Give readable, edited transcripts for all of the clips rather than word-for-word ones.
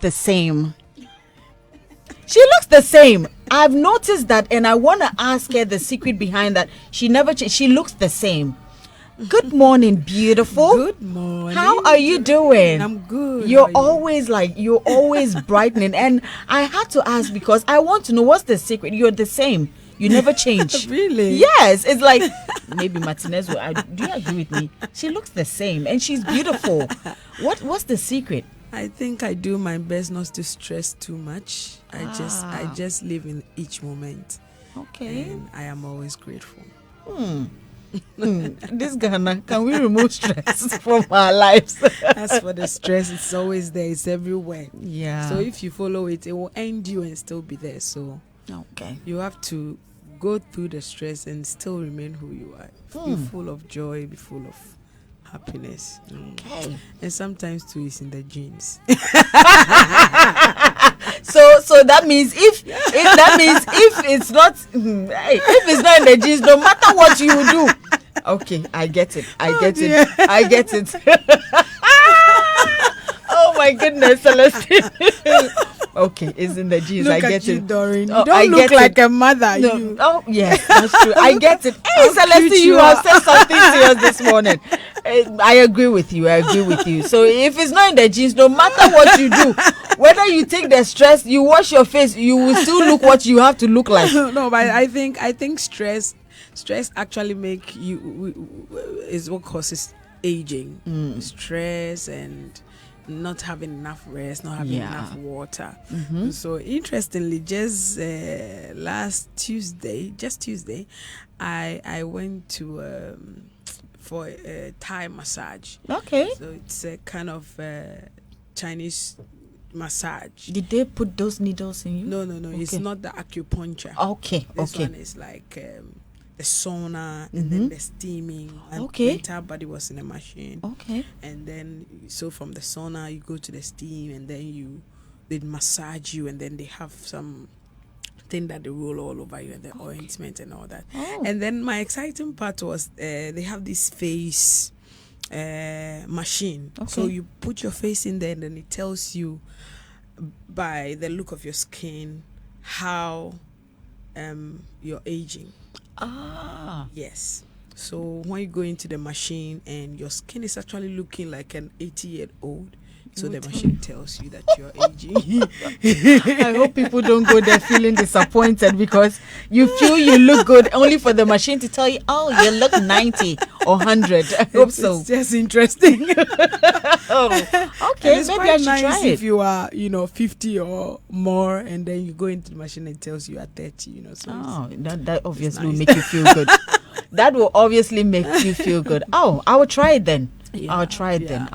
the same. She looks the same. I've noticed that, and I want to ask her the secret behind that. She never she looks the same. Good morning, beautiful. Good morning. How are you doing? I'm good. You're always brightening. And I had to ask because I want to know what's the secret. You're the same. You never change. Really? Yes. It's like, maybe Martinez do you agree with me? She looks the same and she's beautiful. What's the secret? I think I do my best not to stress too much. I just live in each moment. Okay. And I am always grateful. This Ghana, can we remove stress from our lives? As for the stress, it's always there. It's everywhere. Yeah. So if you follow it, it will end you and still be there. So okay, you have to go through the stress and still remain who you are. Be full of joy, be full of happiness. Okay. And sometimes too it's in the genes. So that means if it's not in the genes, no matter what you do. Okay, I get it. I get it. Oh my goodness, Celestine. Okay, it's in the genes. Look I get at you, it. Doreen. You Oh, don't look like a mother. No. You. Oh, yes, that's true. I get it. Hey, How Celestine, cute you you have are. said something serious this morning. I agree with you. So if it's not in the genes, no matter what you do, whether you take the stress, you wash your face, you will still look what you have to look like. No, but I think stress actually make you is what causes aging. Stress and not having enough rest, not having enough water. So interestingly, just Tuesday, I went to for a Thai massage. Okay. So it's a kind of Chinese massage. Did they put those needles in you? No. Okay. It's not the acupuncture. Okay. This Okay. one is like the sauna and then the steaming. And Okay. my entire body was in a machine. Okay. And then so from the sauna you go to the steam and then they massage you and then they have some thing that they roll all over you and the ointment and all that. Oh. And then my exciting part was they have this face machine. Okay. So you put your face in there and then it tells you by the look of your skin how you're aging. Ah. Yes. So when you go into the machine and your skin is actually looking like an 80-year-old, so the machine tells you that you're aging. I hope people don't go there feeling disappointed because you feel you look good only for the machine to tell you, oh, you look 90 or 100. I hope so. It's just interesting. Okay, It's maybe quite I should nice try if it. you are, 50 or more, and then you go into the machine and it tells you are 30, So Oh, that obviously will nice. make you feel good. That will obviously make you feel good. Oh, I will try it then. I'll try it then.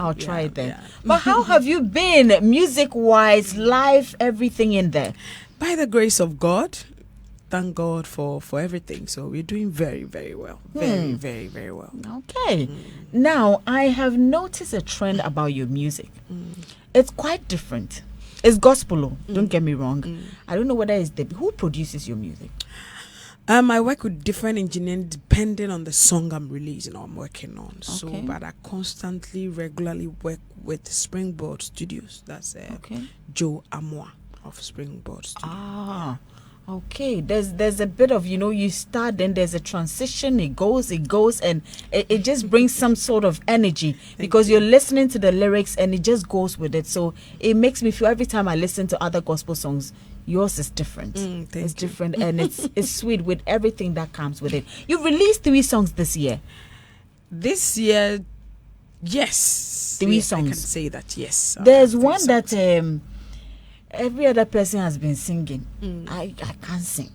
Yeah. But how have you been music-wise, live, everything in there? By the grace of God, thank God for everything. So we're doing very, very well. Very, very, very well. Okay. Now, I have noticed a trend about your music. It's quite different. It's gospel, don't get me wrong. I don't know whether it's who produces your music? I work with different engineers depending on the song I'm releasing or I'm working on. So, but I constantly, regularly work with Springboard Studios. That's Joe Amwa of Springboard Studios. Ah, okay. There's a bit of, you start, then there's a transition. It goes, and it just brings some sort of energy because you're listening to the lyrics and it just goes with it. So it makes me feel every time I listen to other gospel songs, yours is different. It's different and it's sweet with everything that comes with it. You've released 3 songs this year. This year, yes. 3 songs. I can say that, yes. There's one that every other person has been singing. I can't sing.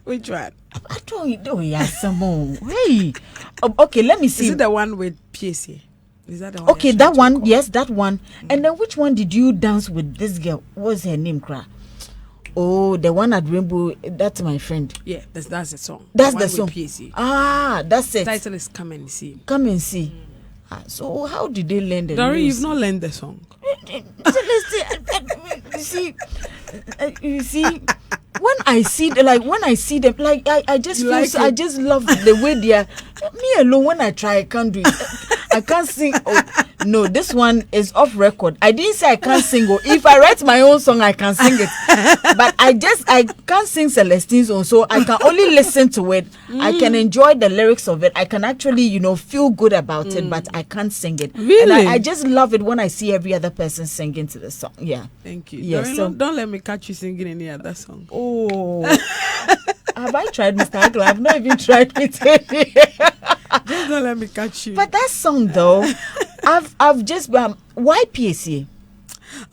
Which one? I don't hear some more. Hey. Okay, let me see. Is it the one with PSA? Is that the one? Okay, that one. Yes, that one. And then which one did you dance with this girl? What's her name, Kra? Oh, the one at Rainbow. That's my friend. Yeah, that's the song. That's the the one song. with PSA. Ah, that's it. The title is Come and See. Come and see. So how did they learn the Doreen, lyrics? you've not learned the song. You see, when I see them, like I just feel, I just love the way they are. Me alone, when I try, I can't do it. I can't sing. Oh, no, this one is off record. I didn't say I can't sing. Oh, if I write my own song, I can sing it. But I can't sing Celestine's own, so I can only listen to it. I can enjoy the lyrics of it. I can actually, feel good about it, but I can't sing it. Really? And I just love it when I see every other person singing to the song. Yeah. Thank you. Yeah, so don't let me catch you singing any other song. Oh. Have I tried, Mr. Agla? I've not even tried with any. Just don't let me catch you. But that song, though, I've just why PSA?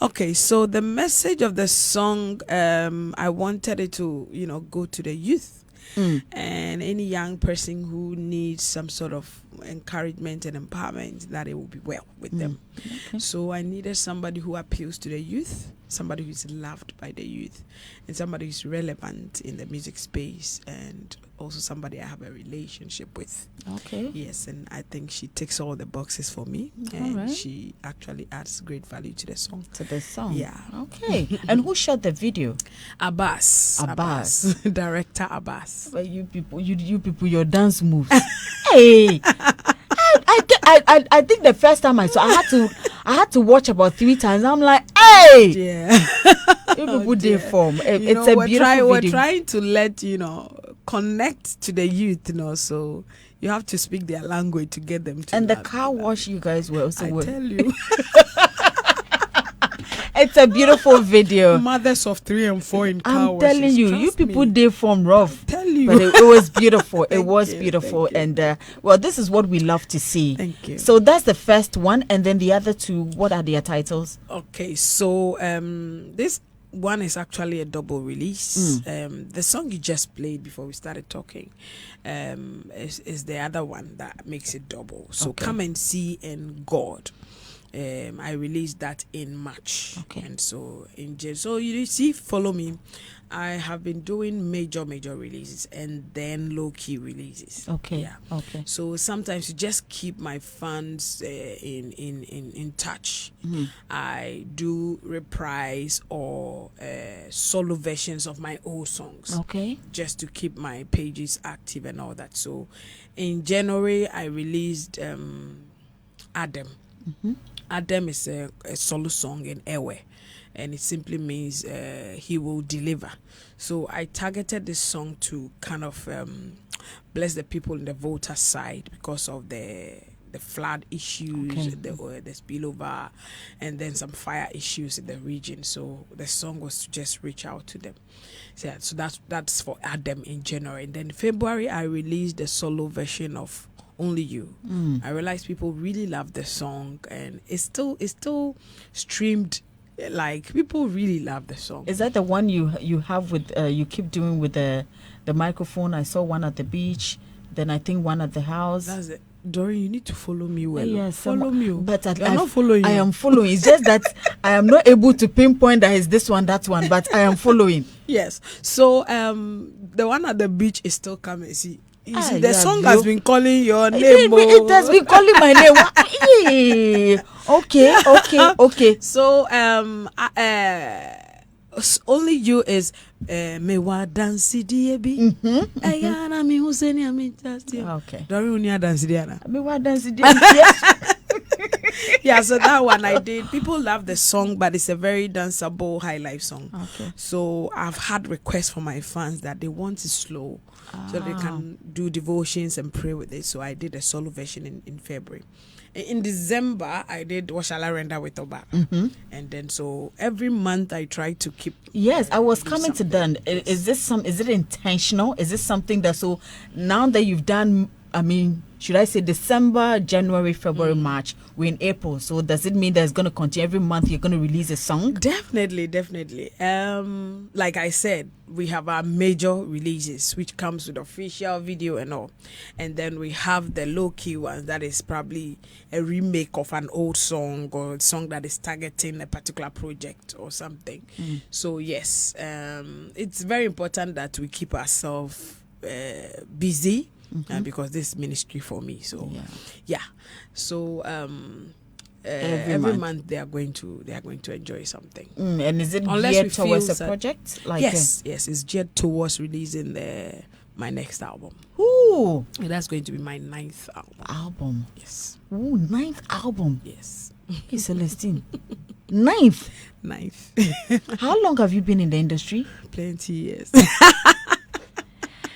Okay, so the message of the song, I wanted it to, go to the youth and any young person who needs some sort of encouragement and empowerment, that it will be well with them. Okay. So I needed somebody who appeals to the youth, somebody who's loved by the youth, and somebody who's relevant in the music space, and also somebody I have a relationship with. Okay. Yes, and I think she ticks all the boxes for me, and she actually adds great value to the song. To the song. Yeah. Okay. And who shot the video? Abbas. Director Abbas. Well, you people, your dance moves. Hey. I think the first time I saw, I had to watch about 3 times. I'm like, hey, yeah, you people did form. It's know, a beautiful video. We're trying to let connect to the youth, so you have to speak their language to get them to. And the car wash, you guys were also. I tell you. It's a beautiful video. Mothers of 3 and 4 in car I'm telling you, you people did form rough. Tell you. But it was beautiful. It was you, beautiful. And well, this is what we love to see. Thank you. So that's the first one. And then the other 2, what are their titles? Okay, so this one is actually a double release. The song you just played before we started talking is the other one that makes it double. So Come and See and God. I released that in March. Okay. And so so you see, follow me. I have been doing major releases and then low-key releases. Okay. Yeah. Okay. So sometimes to just keep my fans in touch, I do reprise or solo versions of my old songs. Okay. Just to keep my pages active and all that. So in January I released Adam. Adam is a solo song in Ewe, and it simply means he will deliver. So I targeted this song to kind of bless the people in the voter side because of the flood issues, the spillover, and then some fire issues in the region. So the song was to just reach out to them. So that's for Adam in January. And then in February I released the solo version of Only You. I realized people really love the song, and it's still streamed. Like, people really love the song. Is that the one you have with you keep doing with the microphone? I saw one at the beach, then I think one at the house. That's it. Doreen, you need to follow me well. Yes, follow me. But I'm not following you. I am following. It's just that I am not able to pinpoint that is this one, that one, but I am following. Yes. So the one at the beach is still coming. See, the yeah, song has been calling your name. It has been calling my name. Okay. So Only You is me wa dance diaby. Ayana mi huseni ami just. Okay. Don't you dance diana? Me wa dance Yeah, so that one I did. People love the song, but it's a very danceable high life song. Okay. So I've had requests from my fans that they want it slow, so they can do devotions and pray with it. So I did a solo version in February. In December, I did What Shall I Render with Oba. And then so every month I try to keep. Yes, I was coming to that. Yes. Is it intentional? Is this something that, so now that you've done, should I say December, January, February, March, we're in April. So does it mean that it's going to continue every month you're going to release a song? Definitely. Like I said, we have our major releases, which comes with official video and all. And then we have the low-key ones that is probably a remake of an old song or a song that is targeting a particular project or something. So yes, it's very important that we keep ourselves busy. Because this is ministry for me, so so every month they are going to enjoy something. And is it geared towards a project? Yes, it's geared towards releasing my next album. Ooh, Ooh. And that's going to be my 9th album. Yes. Ooh, 9th album. Yes. Hey, Celestine. 9th. 9th. How long have you been in the industry? Plenty years.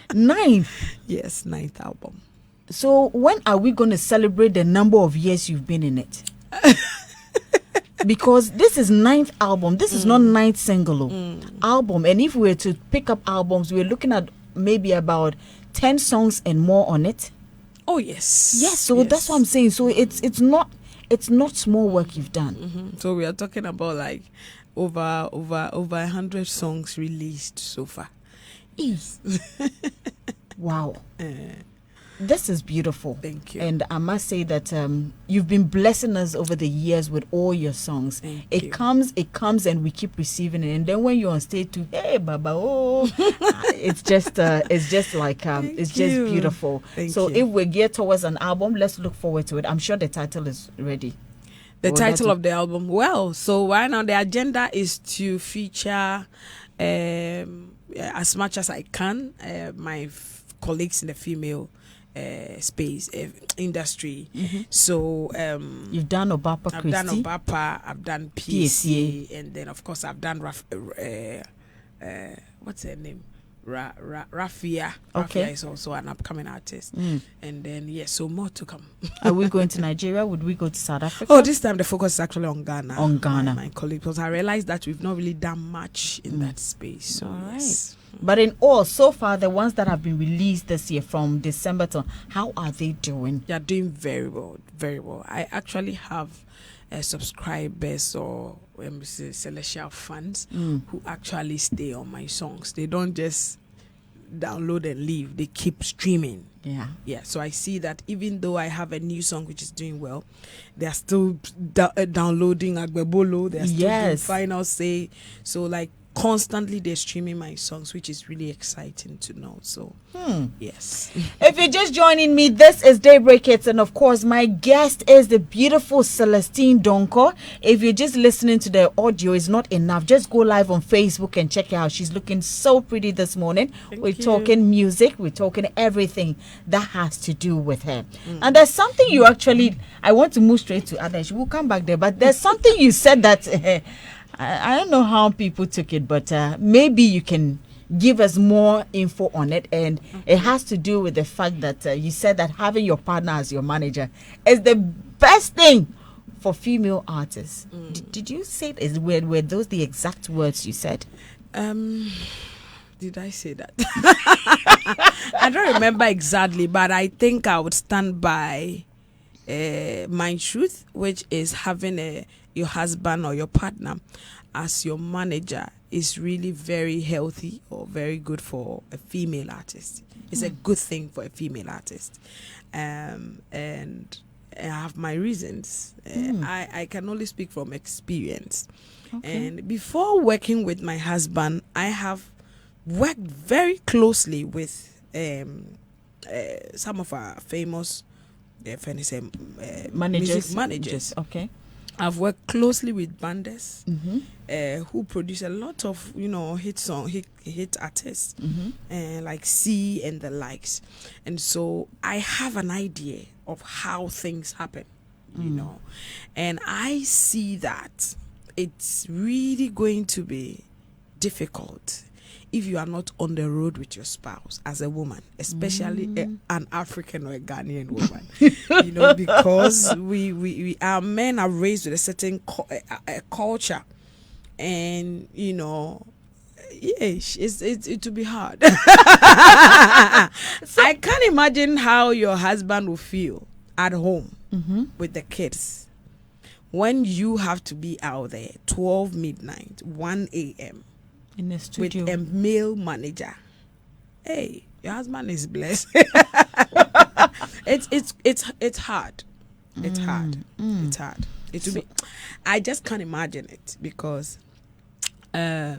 9th. Yes, 9th album. So when are we going to celebrate the number of years you've been in it? Because this is 9th album. This is not 9th single album. And if we were to pick up albums, we're looking at maybe about 10 songs and more on it. Oh yes. Yes. So that's what I'm saying. So it's not small work you've done. Mm-hmm. So we are talking about like over 100 songs released so far. Yes. Wow. This is beautiful. Thank you. And I must say that you've been blessing us over the years with all your songs. Thank you. It comes, and we keep receiving it. And then when you're on stage to, hey, Baba, oh, it's just like, it's just beautiful. Thank so you. if we're geared towards an album, let's look forward to it. I'm sure the title is ready. The title of the album. Well, so right now the agenda is to feature, as much as I can, my colleagues in the female space industry. So you've done Obapa I've Christie. done Obapa, I've done PSA, and then of course I've done what's her name? Rafia. Okay. Rafia is also an upcoming artist. And then so more to come. Are we going to Nigeria? Would we go to South Africa? Oh, this time the focus is actually on Ghana. On Ghana. My colleague, because I realized that we've not really done much in that space. So All right. yes. But in all, so far, the ones that have been released this year from December to, how are they doing? They are doing very well, very well. I actually have subscribers or celestial fans who actually stay on my songs. They don't just download and leave. They keep streaming. Yeah. So I see that even though I have a new song which is doing well, they are still downloading Agbebolo. They are still doing Final Say. So like, constantly they're streaming my songs, which is really exciting to know. So yes. If you're just joining me, this is Daybreak Hitz, and of course my guest is the beautiful Celestine Donkor. If you're just listening to the audio, it's not enough. Just go live on Facebook and check her out. She's looking so pretty this morning. We're talking music, we're talking everything that has to do with her. And there's something you actually, I want to move straight to Adesh. We'll come back there, but there's something you said that I don't know how people took it, but maybe you can give us more info on it. And it has to do with the fact that you said that having your partner as your manager is the best thing for female artists. Did you say it? Were those the exact words you said? Did I say that? I don't remember exactly, but I think I would stand by my truth, which is having your husband or your partner as your manager is really very healthy or very good for a female artist. It's a good thing for a female artist. And I have my reasons. I can only speak from experience. Okay. And before working with my husband, I have worked very closely with some of our famous music managers. Okay. I've worked closely with banders who produce a lot of hit artists like C and the likes, and so I have an idea of how things happen, you know, and I see that it's really going to be difficult if you are not on the road with your spouse as a woman, especially an African or a Ghanaian woman, you know, because we our men are raised with a certain culture, and you know, it will be hard. I can't imagine how your husband will feel at home with the kids when you have to be out there 12 midnight, 1 a.m. in the studio with a male manager. Hey, your husband is blessed. It's hard. It's hard. It's hard. It will be. I just can't imagine it because I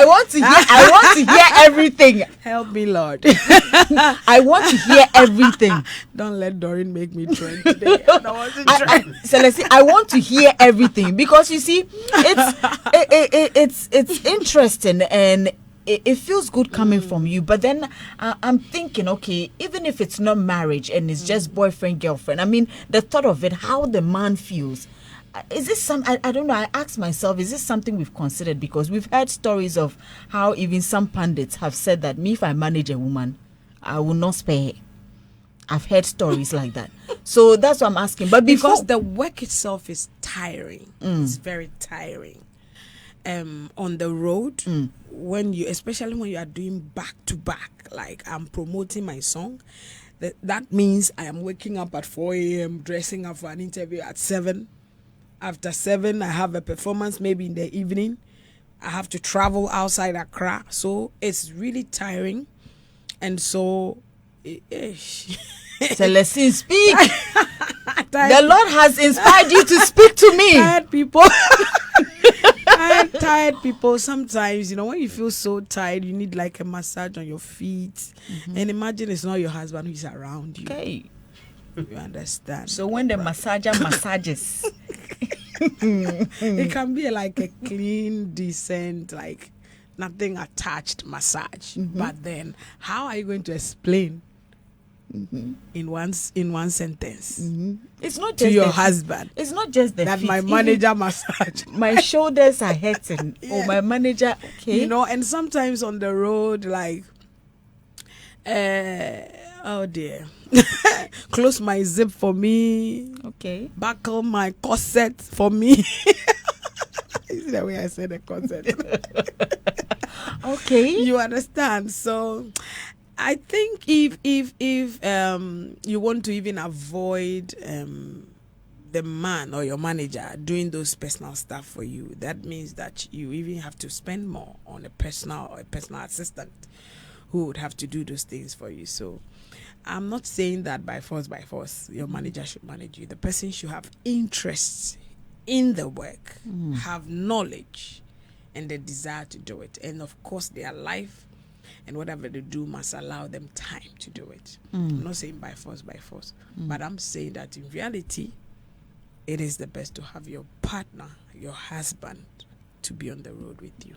want to hear everything. Help me, Lord. I want to hear everything. Don't let Doreen make me trend today. I don't want to trend. Celestine, I want to hear everything because you see, it's interesting, and it feels good coming from you. But then I'm thinking, okay, even if it's not marriage and it's just boyfriend, girlfriend, I mean, the thought of it, how the man feels. Is this I don't know, I ask myself, is this something we've considered? Because we've heard stories of how even some pundits have said that if I manage a woman, I will not spare her. I've heard stories like that. So that's what I'm asking. But because the work itself is tiring. It's very tiring. On the road, especially when you are doing back to back, like I'm promoting my song, that means I am waking up at 4 a.m., dressing up for an interview at 7. After 7, I have a performance maybe in the evening. I have to travel outside Accra. So it's really tiring. And so, Celestine, speak. The Lord has inspired you to speak to me. Tired people. Tired people. Sometimes, when you feel so tired, you need like a massage on your feet. And imagine it's not your husband who's around you. Okay. You understand? So when the massager massages, it can be like a clean, decent, like nothing attached massage. But then, how are you going to explain in one sentence? It's not just to your husband. It's not just the that feet. My manager massage. My shoulders are hurting. Yeah. Oh, my manager. Okay. And sometimes on the road, like, oh dear. Close my zip for me. Okay. Buckle my corset for me. Is the way I said the corset? Okay. You understand? So I think if you want to even avoid the man or your manager doing those personal stuff for you, that means that you even have to spend more on a personal assistant who would have to do those things for you. So I'm not saying that by force your manager should manage you. The person should have interests in the work, have knowledge and the desire to do it. And of course their life and whatever they do must allow them time to do it. I'm not saying by force, but I'm saying that in reality, it is the best to have your partner, your husband, to be on the road with you.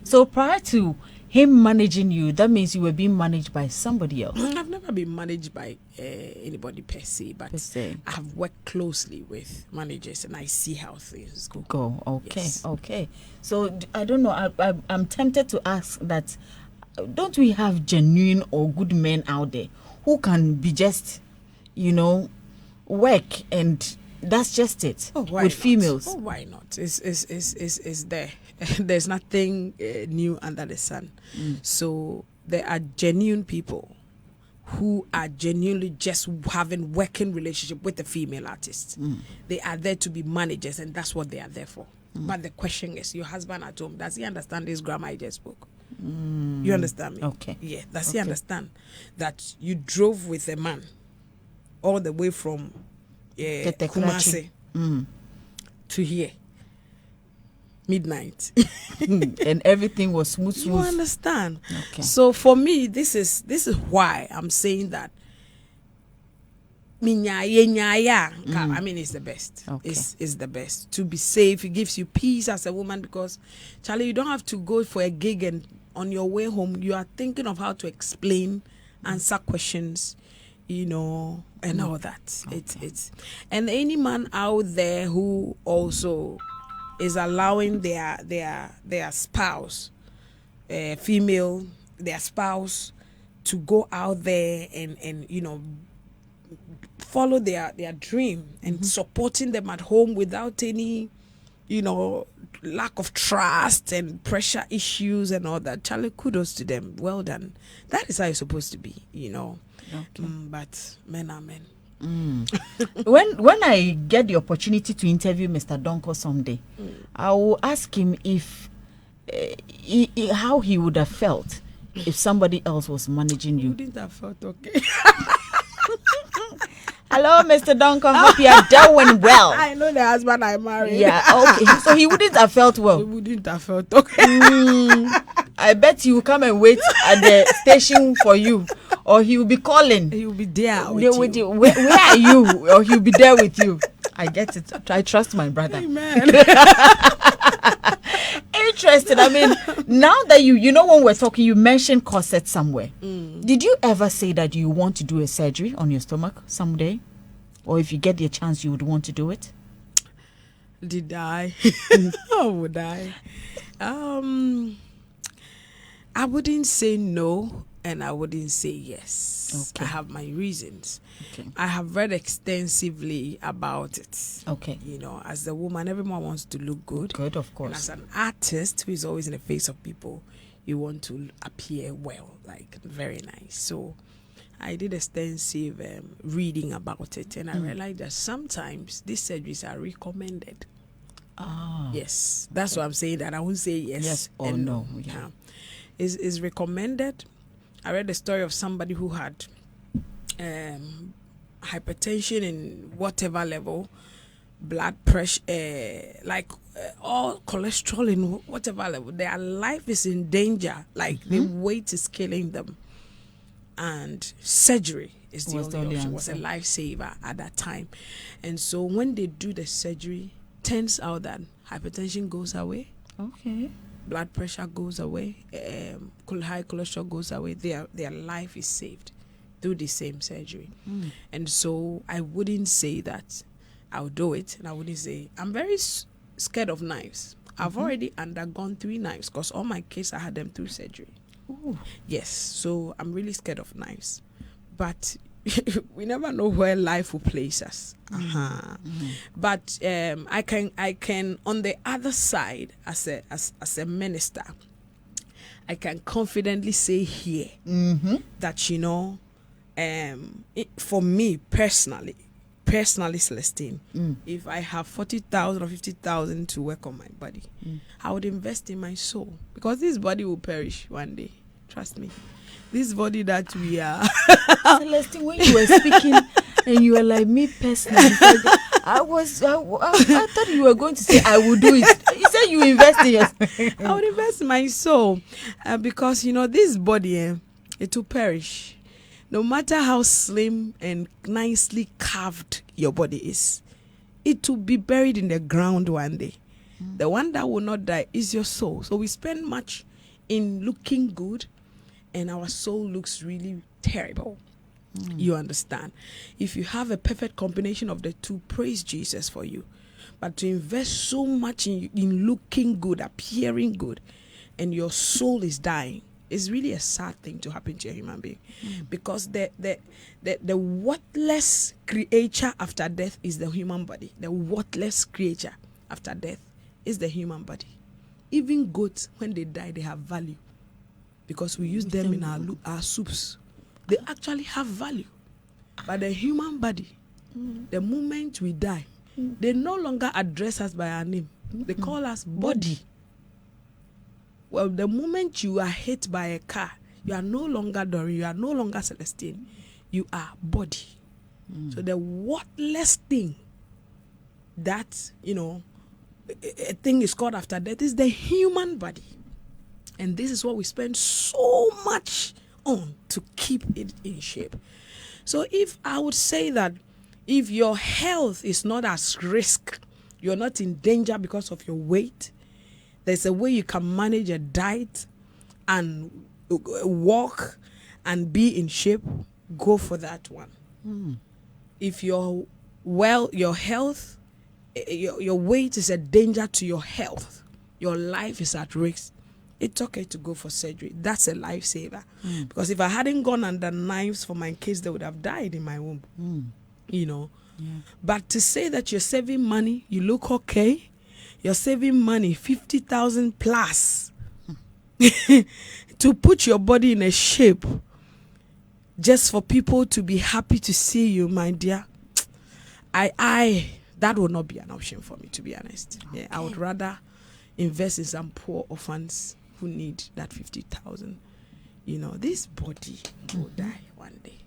So prior to him managing you, that means you were being managed by somebody else. I've never been managed by anybody per se, but I have worked closely with managers and I see how things go. Okay, yes. Okay. So I don't know. I'm tempted to ask that. Don't we have genuine or good men out there who can be just, work and that's just it with not? females? Oh, why not? It's there. There's nothing new under the sun. So there are genuine people who are genuinely just having working relationship with the female artists. They are there to be managers and that's what they are there for. But the question is, your husband at home, does he understand this grammar I just spoke? You understand me? Okay. Yeah. Does he understand that you drove with a man all the way from Kumasi to here, midnight, and everything was smooth? You understand? Okay. So for me, this is why I'm saying that. I mean, it's the best. Okay. It's the best to be safe. It gives you peace as a woman because, Charlie, you don't have to go for a gig and on your way home you are thinking of how to explain, answer questions, and all that. Okay. It's and any man out there who also is allowing their spouse, female, their spouse, to go out there and follow their dream and supporting them at home without any lack of trust and pressure issues and all that. Charlie, kudos to them. Well done. That is how it's supposed to be, Okay. But men are men. When I get the opportunity to interview Mr. Donkor someday, I will ask him if how he would have felt if somebody else was managing you. Wouldn't have felt okay. Hello, Mr. Donkor. Hope you are doing well. I know the husband I married. Yeah, okay. So he wouldn't have felt well. He wouldn't have felt okay. I bet he will come and wait at the station for you, or he will be calling. He will be there with you. Where are you? Or he'll be there with you. I get it. I trust my brother. Amen. interesting. I mean, now that you know, when we're talking, you mentioned corset somewhere. Did you ever say that you want to do a surgery on your stomach someday? Or if you get the chance, you would want to do it? Did I? How would I? I wouldn't say no, and I wouldn't say yes. Okay. I have my reasons. Okay. I have read extensively about it. Okay. You know, as a woman, everyone wants to look good. Good, of And course. as an artist who is always in the face of people, you want to appear well, like very nice. So I did extensive reading about it, and I realized that sometimes these surgeries are recommended. Ah. Yes, that's what I'm saying. That I won't say yes or and no. no. Yeah. Is recommended. I read the story of somebody who had hypertension in whatever level, blood pressure, all cholesterol in whatever level. Their life is in danger. Like the weight is killing them, and surgery is the only option. Was a lifesaver at that time. And so when they do the surgery, turns out that hypertension goes away. Okay. Blood pressure goes away, high cholesterol goes away. Their life is saved through the same surgery. And so I wouldn't say that I'll do it, and I wouldn't say I'm very scared of knives. I've already undergone 3 knives because all my kids I had them through surgery. Ooh. Yes, so I'm really scared of knives, but we never know where life will place us. But I can on the other side, as a minister, I can confidently say here that, you know, for me personally, Celestine, if I have 40,000 or 50,000 to work on my body, I would invest in my soul, because this body will perish one day. Trust me. This body that we are. Celestine, when you were speaking and you were like, me personally, I thought you were going to say I will do it. You said you invest in yourself. I would invest in my soul, because, you know, this body, it will perish. No matter how slim and nicely carved your body is, it will be buried in the ground one day. The one that will not die is your soul. So we spend much in looking good, and our soul looks really terrible. You understand? If you have a perfect combination of the two, praise Jesus for you. But to invest so much in looking good, appearing good, and your soul is dying, is really a sad thing to happen to a human being. Because the worthless creature after death is the human body. The worthless creature after death is the human body. Even goats, when they die, they have value, because we use them in our soups. They actually have value. But the human body, the moment we die, they no longer address us by our name. They call us body. Well, the moment you are hit by a car, you are no longer Doreen, you are no longer Celestine, you are body. So the worthless thing that, you know, a thing is called after death is the human body. And this is what we spend so much on to keep it in shape. So if I would say that if your health is not at risk, you're not in danger because of your weight, there's a way you can manage a diet and walk and be in shape, go for that one. If your health, your weight is a danger to your health, your life is at risk, it's okay to go for surgery. That's a lifesaver. Because if I hadn't gone under knives for my kids, they would have died in my womb. You know. Yeah. But to say that you're saving money, you look okay, you're saving money, 50,000 plus, to put your body in a shape just for people to be happy to see you, my dear, that would not be an option for me, to be honest. Okay. Yeah, I would rather invest in some poor orphans who need that 50,000. You know, this body will die one day.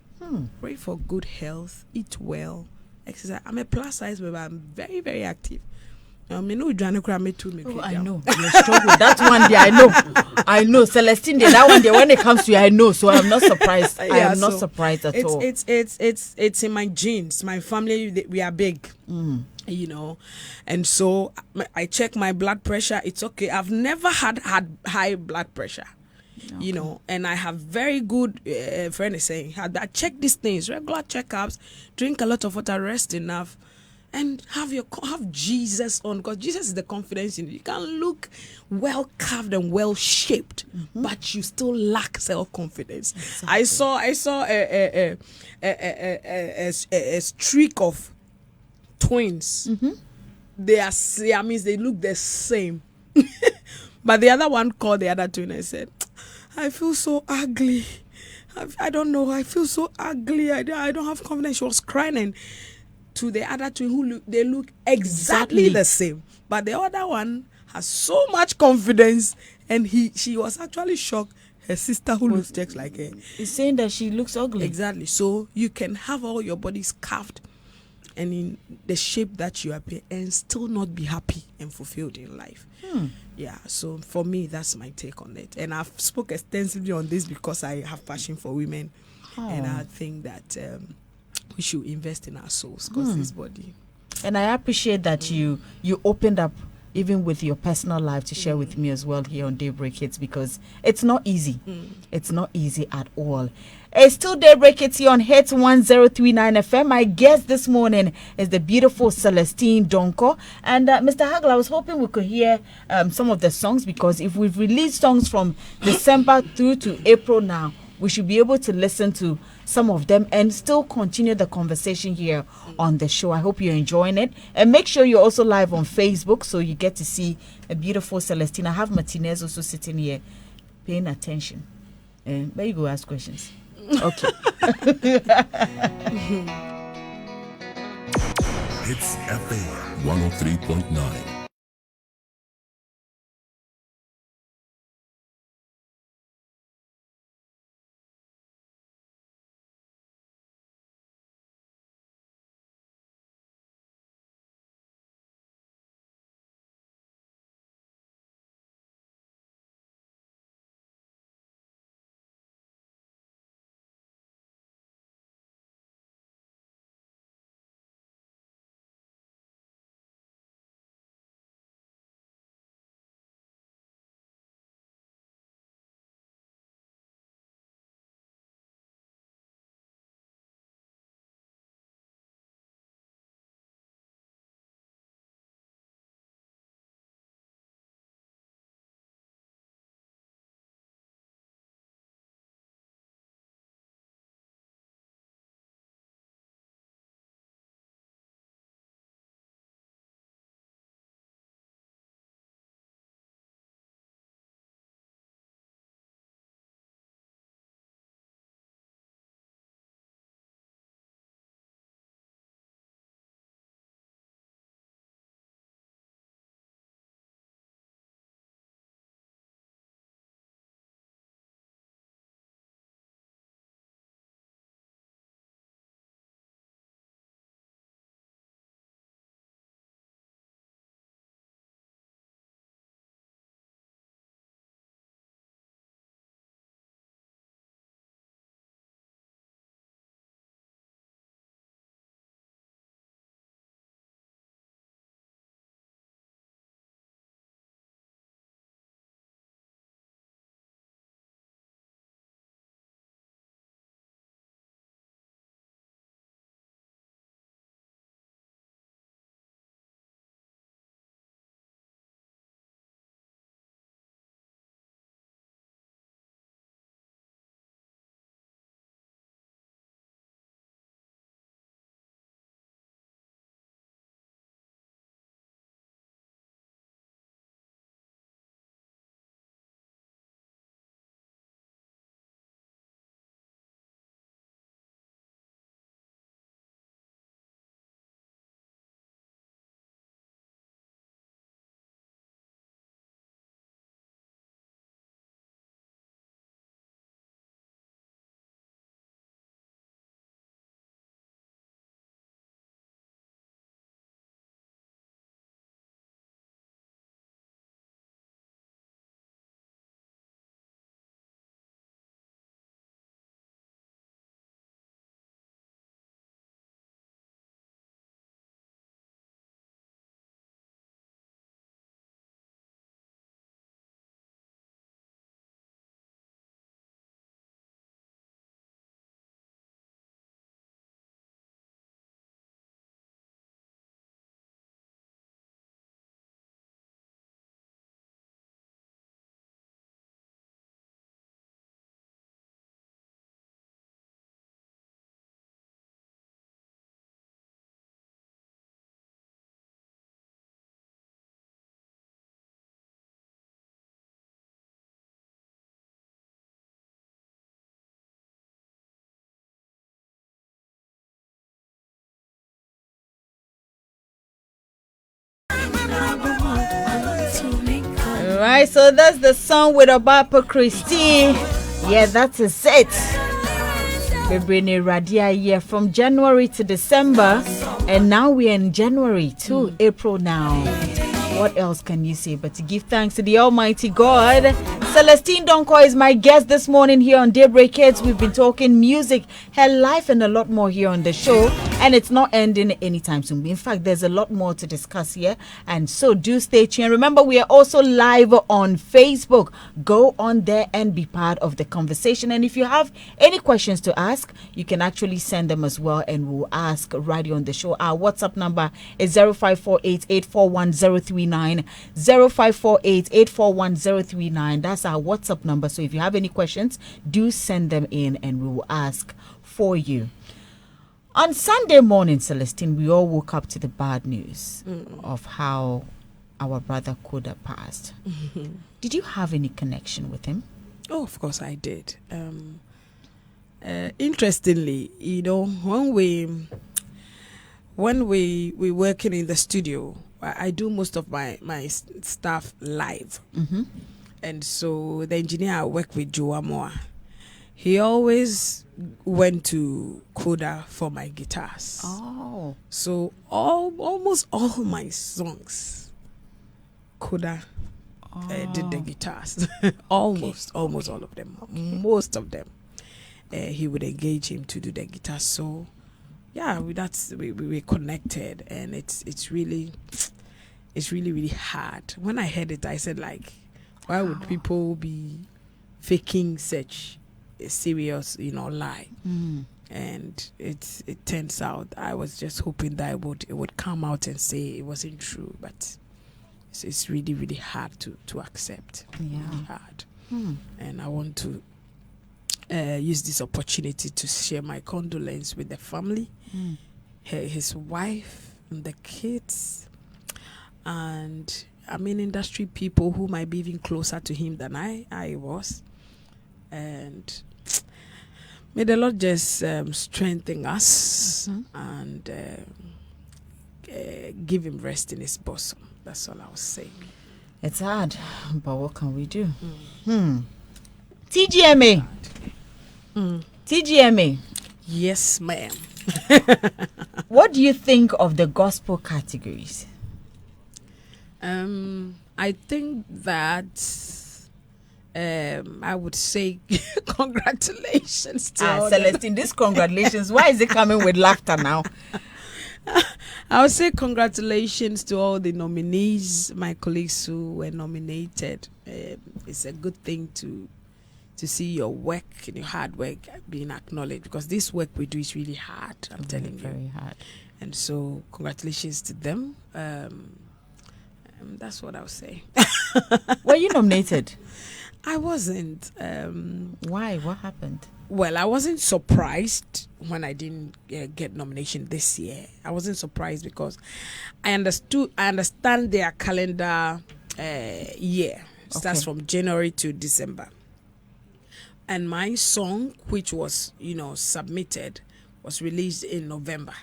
Pray for good health, eat well, exercise. I'm a plus size baby. I'm very, very active. I know. You struggle. That one day, I know. Celestine, that one day, when it comes to you, I know. So I'm not surprised. I am not surprised at all. It's in my genes. My family, we are big. you know. And so I check my blood pressure. It's okay. I've never had high blood pressure. You know, and I have very good friend is saying, I check these things, regular checkups, drink a lot of water, rest enough, and have Jesus on, because Jesus is the confidence in you. You can look well carved and well shaped, but you still lack self confidence. Exactly. I saw a streak of twins. They are Siamese. They look the same. But the other one called the other twin and said, I feel so ugly. I don't know. I feel so ugly. I don't have confidence. She was crying. And to the other twin, they look exactly the same. But the other one has so much confidence. And she was actually shocked. Her sister, who looks just like her, is saying that she looks ugly. Exactly. So you can have all your bodies carved and in the shape that you appear, and still not be happy and fulfilled in life. Yeah, so for me, that's my take on it. And I've spoke extensively on this because I have passion for women. And I think that we should invest in our souls, because this body. And I appreciate that you opened up even with your personal life to share with me as well here on Daybreak Hitz, because it's not easy. It's not easy at all. It's still Daybreak Hitz here on Hitz 1039 FM. My guest this morning is the beautiful Celestine Donkor. And Mr. Hagel, I was hoping we could hear some of the songs, because if we've released songs from December through to April now, we should be able to listen to some of them and still continue the conversation here on the show. I hope you're enjoying it. And make sure you're also live on Facebook so you get to see a beautiful Celestine. I have Martinez also sitting here paying attention. Where you go ask questions. Okay. Hitz FM 103.9. right, so that's the song with Obapa Christie. Yeah, that is it. We're bringing Radia here from January to December, and now we're in January to April now. What else can you say but to give thanks to the Almighty God? Celestine Donkor is my guest this morning here on Daybreak Hitz. We've been talking music, her life, and a lot more here on the show. And it's not ending anytime soon. In fact, there's a lot more to discuss here. And so do stay tuned. Remember, we are also live on Facebook. Go on there and be part of the conversation. And if you have any questions to ask, you can actually send them as well. And we'll ask right here on the show. Our WhatsApp number is 0548 841 039. 0548 841 039. That's our WhatsApp number. So if you have any questions, do send them in and we will ask for you. On Sunday morning, Celestine, we all woke up to the bad news of how our brother Koda passed. Did you have any connection with him? Oh, of course I did. Interestingly, you know, when we working in the studio, I do most of my stuff live. And so the engineer I work with, Joe Amoa, he always went to Koda for my guitars. Oh. So almost all my songs, Koda did the guitars. almost all of them. Most of them. He would engage him to do the guitars. So yeah, we connected, and it's really hard. When I heard it, I said, like, why would people be faking such a serious, lie? And it turns out I was just hoping that it would come out and say it wasn't true, but it's really, really hard to accept. Yeah. Really hard. And I want to use this opportunity to share my condolence with the family, his wife, and the kids, and industry people who might be even closer to him than I was. And may the Lord just strengthen us and give him rest in his bosom. That's all I'll say. It's hard, but what can we do? TGMA. TGMA. Yes, ma'am. What do you think of the gospel categories? I think that I would say congratulations to all Celestine, this congratulations. Why is it coming with laughter now? I would say congratulations to all the nominees, my colleagues who were nominated. It's a good thing to see your work and your hard work being acknowledged, because this work we do is really hard. I'm telling you, very hard. And so, congratulations to them. That's what I'll say. Were you nominated? I wasn't. Why? What happened? Well, I wasn't surprised when I didn't get nomination this year. I wasn't surprised because I understand their calendar year starts from January to December. And my song, which was, submitted, was released in November.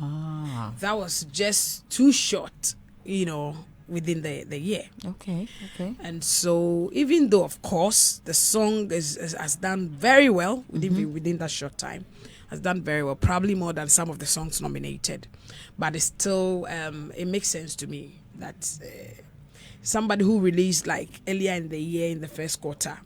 That was just too short, within the year. Okay. And so, even though, of course, the song has done very well within that short time, has done very well, probably more than some of the songs nominated, but it's still, it makes sense to me that somebody who released like earlier in the year, in the first quarter,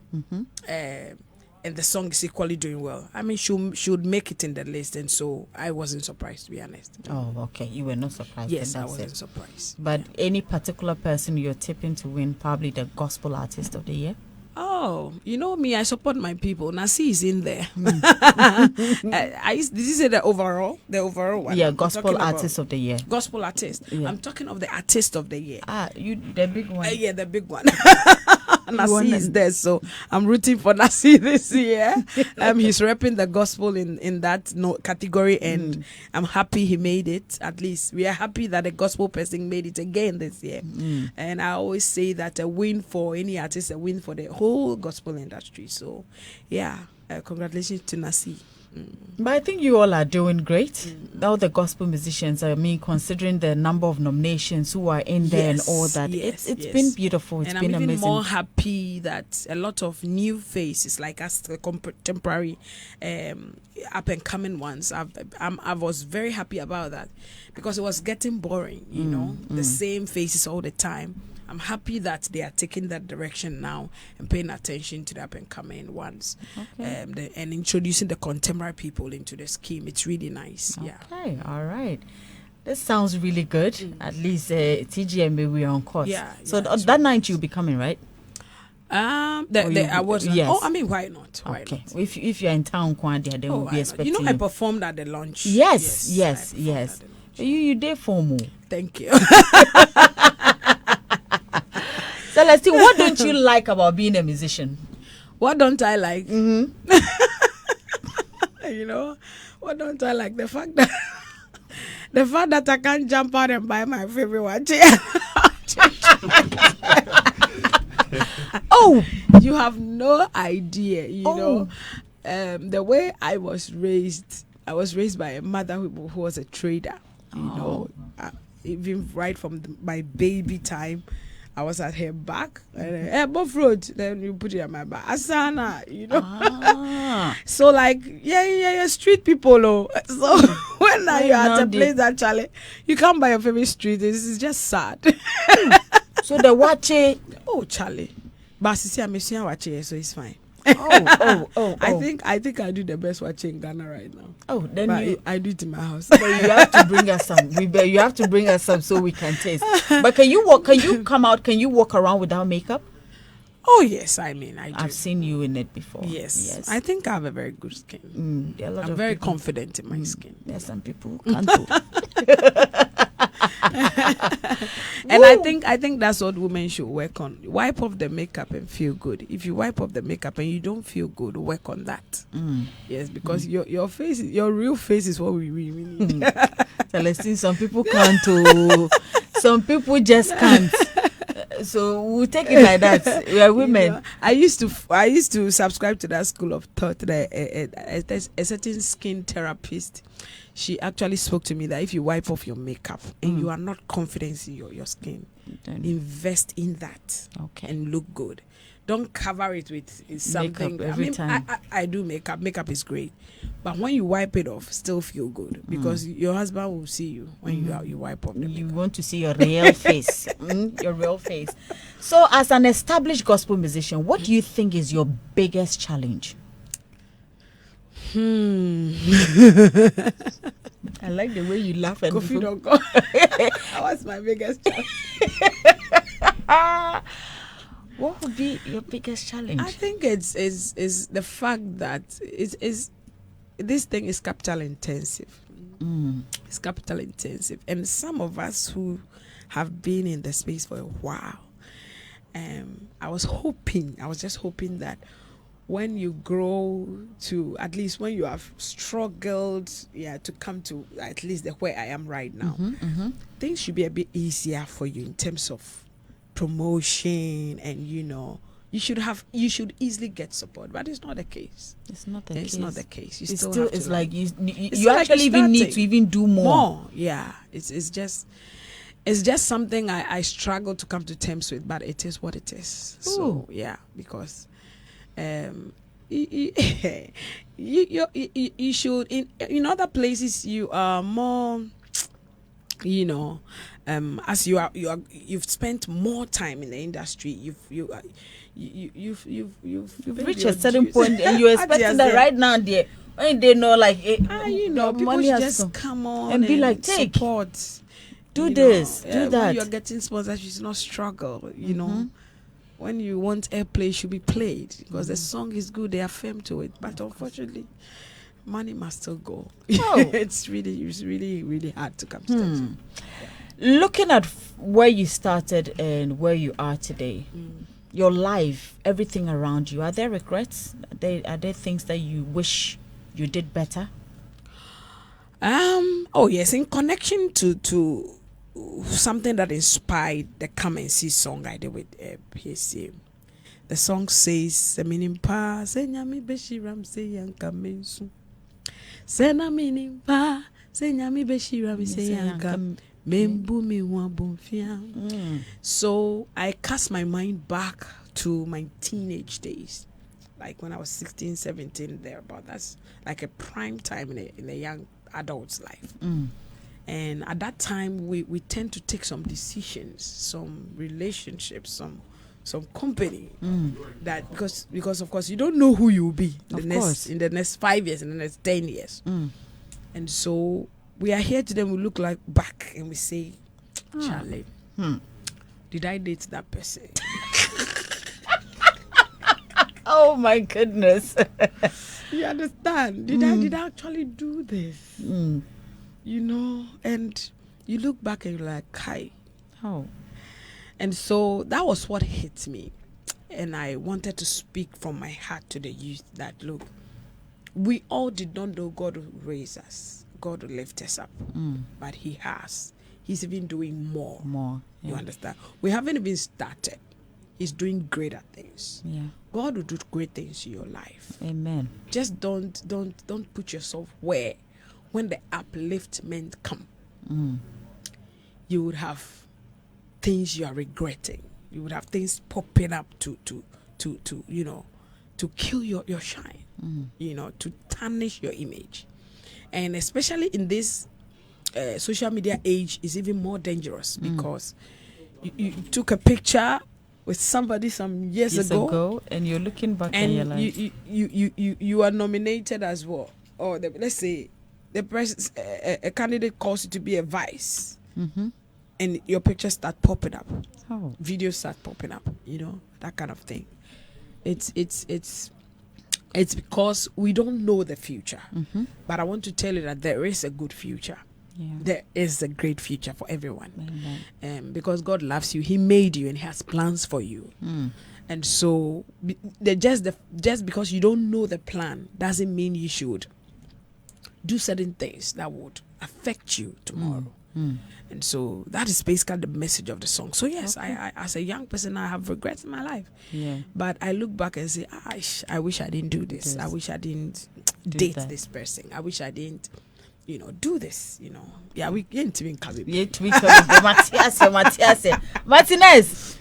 and the song is equally doing well, should make it in the list. And so I wasn't surprised, to be honest. Oh, okay. You were not surprised. Yes, I wasn't surprised. But any particular person you're tipping to win probably the Gospel Artist of the Year? Oh, you know me, I support my people. Nasi is in there. Did you say the overall one? Yeah, Gospel Artist of the Year. Gospel Artist. Yeah. I'm talking of the Artist of the Year. The big one. Yeah, the big one. Nasi is there, so I'm rooting for Nasi this year. He's repping the gospel in that category, and I'm happy he made it. At least we are happy that a gospel person made it again this year. And I always say that a win for any artist, a win for the whole gospel industry. So, yeah, congratulations to Nasi. But I think you all are doing great. All the gospel musicians, I mean, considering the number of nominations who are in there and all that, it's been beautiful. It's been I'm amazing. even more happy that a lot of new faces, like us, the contemporary, up and coming ones. I was very happy about that because it was getting boring. You know, the same faces all the time. I'm happy that they are taking that direction now and paying attention to the up and coming ones, and introducing the contemporary people into the scheme. It's really nice. Yeah. Okay, all right. This sounds really good. At least TGMA, we are on course. Yeah. So that night you'll be coming, right? I was. Yes. Oh, I mean, why not? Why Okay. not? If you're in town, Kwandia, then we'll be expecting you. I performed at the launch. Yes. You did formal. Thank you. Celestine, what don't you like about being a musician? What don't I like? You know, what don't I like? The fact that I can't jump out and buy my favorite watch. Oh, you have no idea. You know, the way I was raised by a mother who was a trader. You know, even right from my baby time. I was at her back, both road. Then you put it on my back, Asana, you know. So like, yeah, street people. Oh. So when now you're at a place actually, you can't buy your favorite street. It's just sad. So the watch, Charlie, but see, I'm missing watch, so it's fine. I think I do the best watching in Ghana right now. Then I do it in my house. But you have to bring us some. You have to bring us some so we can taste. But can you walk? Can you come out? Can you walk around without makeup? Oh yes, I mean I do. I've seen you in it before. Yes. I think I have a very good skin. I'm very confident in my skin. There's some people who can't do. And I think that's what women should work on. Wipe off the makeup and feel good. If you wipe off the makeup and you don't feel good, work on that. Yes, because your face, your real face is what we really need. Celestine, some people can't. Some people just can't. So we'll take it like that. We are women. You know, I used to subscribe to that school of thought that a certain skin therapist, she actually spoke to me that if you wipe off your makeup and you are not confident in your skin, invest in that and look good. Don't cover it with something. Makeup every time. I do makeup. Makeup is great, but when you wipe it off, still feel good because your husband will see you when you wipe off the makeup. You want to see your real face, your real face. So, as an established gospel musician, what do you think is your biggest challenge? I like the way you laugh and Kofi Donkor. That was my biggest challenge. What would be your biggest challenge? I think it's the fact that this thing is capital intensive. It's capital intensive, and some of us who have been in the space for a while, I was just hoping that when you grow to, at least when you have struggled, to come to at least where I am right now, things should be a bit easier for you in terms of promotion, and you should easily get support, but it's not the case. It's not the case. It's not the case. You it's still still have to it's like you like actually even need to even do more. Yeah, it's just something I struggle to come to terms with, but it is what it is. Ooh. So yeah, because you should in other places you are more, as you've spent more time in the industry, you've reached a certain point and you're expecting that right now when they know people money should has just come on and be like, take support, do this, do that. When you're getting sponsors, you should not struggle. When you want airplay, it should be played because the song is good, they are firm to it, but unfortunately money must still go. It's really, really hard to come to terms with. Looking at where you started and where you are today, your life, everything around you, are there regrets? Are there things that you wish you did better? Oh yes, in connection to something that inspired the Come and See song I did with PSA. The song says, Sena minimpa, senyami beshira mi seyanka, membu mi wabumfia. So I cast my mind back to my teenage days, like when I was 16, 17, thereabout. That's like a prime time in a young adult's life. And at that time, we tend to take some decisions, some relationships, some company that because of course you don't know who you will be in the next 5 years, in the next 10 years. And so we are here today, we look like back and we say, Charlie, did I date that person? Oh my goodness. You understand? Did I actually do this? You know, and you look back and you're like, Kai. Oh. And so that was what hit me. And I wanted to speak from my heart to the youth that, look, we all did not know God would raise us, God would lift us up. But He has. He's even doing more. You understand? We haven't even started. He's doing greater things. Yeah. God will do great things in your life. Amen. Just don't put yourself where when the upliftment come, you would have things you are regretting. You would have things popping up to you know, to kill your shine, you know, to tarnish your image. And especially in this social media age is even more dangerous because you took a picture with somebody some years ago and you're looking back and you're like, you are nominated as well, or let's say the a candidate calls you to be a vice, and your pictures start popping up, videos start popping up, you know, that kind of thing. It's because we don't know the future, but I want to tell you that there is a good future. Yeah. There is a great future for everyone. Because God loves you, He made you and He has plans for you. And so just because you don't know the plan doesn't mean you should do certain things that would affect you tomorrow. And so that is basically the message of the song. So yes, I as a young person, I have regrets in my life. But I look back and say, I wish I didn't do this. I wish I didn't date this person. I wish I didn't, you know, do this, you know. Yeah, we ain't even coming. Martinez.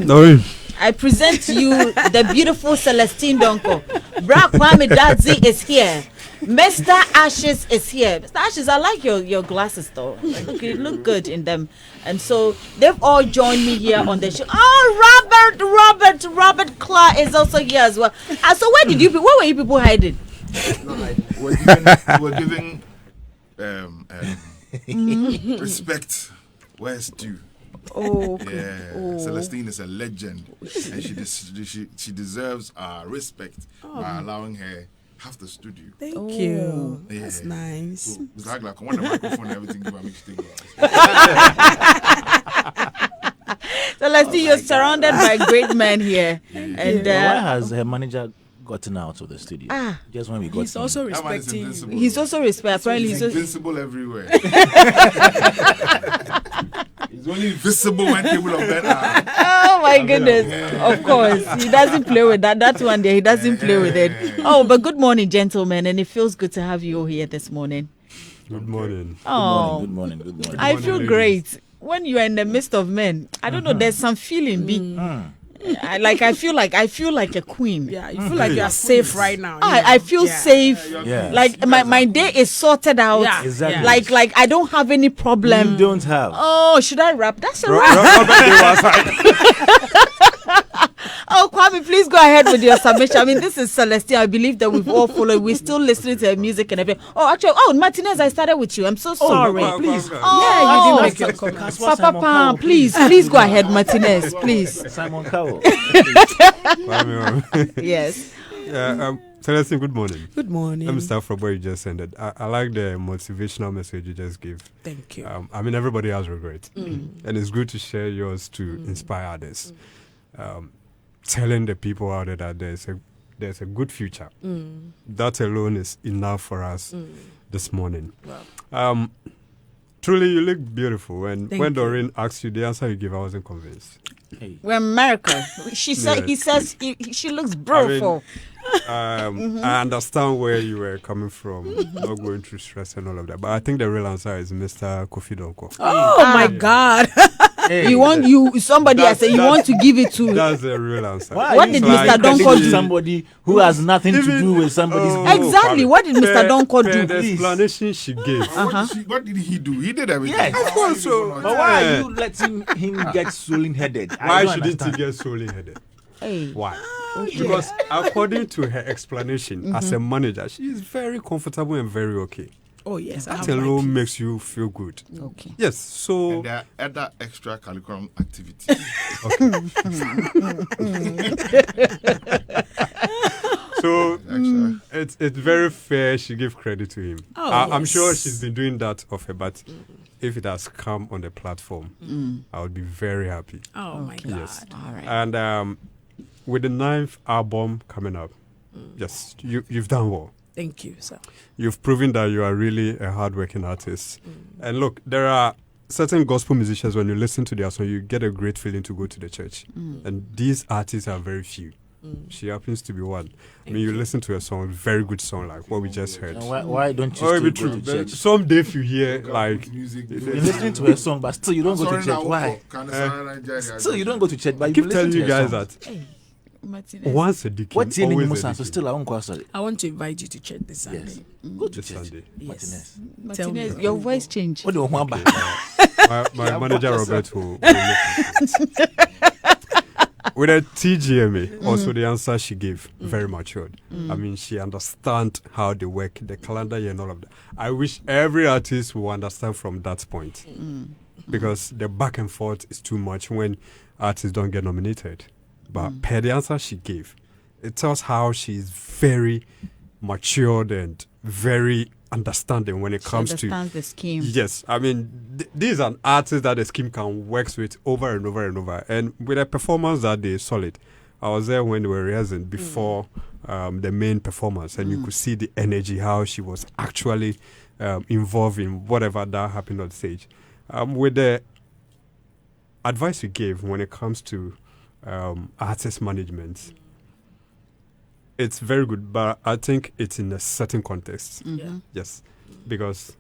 No. I present to you the beautiful Celestine Donkor. Bra Kwame Dadzi is here. Mr. Ashes is here. Mr. Ashes, I like your glasses though. You look good in them. And so they've all joined me here on the show. Oh, Robert Clark is also here as well. So where were you people hiding? We're giving respect where it's due. Oh, okay. Yeah, Celestine is a legend, and she deserves our respect by allowing her have the studio. Thank you. Yeah. That's nice. So, it's like I want the microphone and everything. Celestine, you're surrounded by great men here. And why has her manager gotten out of the studio? Just when we got he's also respecting. He's also respect. Apparently, he's invincible everywhere. He's only invisible when people are better. Oh my goodness! Of course, he doesn't play with that. That one there, he doesn't play with it. Oh, but good morning, gentlemen, and it feels good to have you all here this morning. Good morning. Oh, good morning. I feel great when you are in the midst of men. I don't know. There's some feeling. I feel like a queen. Yeah, you feel like you are safe right now. I feel safe. Yeah. Like my day is sorted out. Yeah, exactly. Like I don't have any problem. You don't have. Oh, should I rap? That's a rap. Oh, Kwame, please go ahead with your submission. I mean, this is Celestine. I believe that we've all followed. We're still listening to her music and everything. Oh, actually, Martinez, I started with you. I'm so sorry. Please. Oh, you didn't make your comment. Papa, please go ahead, Martinez, please. Simon Cowell. Yes. Celestine, good morning. Good morning. Let me start from where you just ended. I like the motivational message you just gave. Thank you. I mean, everybody has regrets. And it's good to share yours to inspire others. Telling the people out there that there's a good future. That alone is enough for us this morning. Wow. Truly, you look beautiful. And Thank when you. Doreen asked you the answer you gave, I wasn't convinced. We're in America. She said. Yeah. He says she looks beautiful. I understand where you were coming from, not going through stress and all of that. But I think the real answer is Mr. Kofi Donkor. Oh my God. Hey, You want somebody I say you want to give it to. That's the real answer. why What are did you Mr. crediting Donkor do? somebody who has nothing to do with somebody's Exactly. What did Mr. Donkor do? The explanation she gave. What did he do? He did everything. Yes. Of course, so. But why are you letting him get swollen headed? Why shouldn't he get solely headed? Hey. Why? Because according to her explanation, as a manager, she is very comfortable and very okay. Oh yes, I That have my alone peace. makes you feel good. Okay. Yes, so And there are other extra curriculum activities. so Extra. it's very fair. She gave credit to him. Oh, I'm yes. sure she's been doing that of her, but if it has come on the platform, I would be very happy. Oh my God. Yes. All right. And with the 9th album coming up, yes, you've done well. Thank you, sir. You've proven that you are really a hardworking artist. And look, there are certain gospel musicians, when you listen to their song, you get a great feeling to go to the church. And these artists are very few. She happens to be one. I mean, you listen to a song, very good song, like what we just heard. And why don't you Oh, still be go true. to church? Some day if you hear, like, Music. You're listening to a song, but still you don't go to church. Why? Still you don't go to church, but I you keep listen telling to you a guys song. that Martinez. once a decade, What's in always Musa? a So decade. still I won't go sorry. I want to invite you to church this Sunday. Yes. Go to This church. Sunday. Yes. Martinez. Tell me. Martinez, your voice changed. What do you want back? My manager Robert will look into it. With a TGMA, also the answer she gave, very matured. I mean, she understands how they work, the calendar year and all of that. I wish every artist will understand from that point. Because the back and forth is too much when artists don't get nominated. But per the answer she gave, it tells how she's very matured and very understanding when it She comes to understands the scheme. Yes, I mean, this is an artist that the scheme can work with over and over and over. And with a performance that day, solid. I was there when they were rehearsing before the main performance, and you could see the energy, how she was actually involved in whatever that happened on stage. With the advice you gave when it comes to artist management, it's very good, but I think it's in a certain context. Yes, because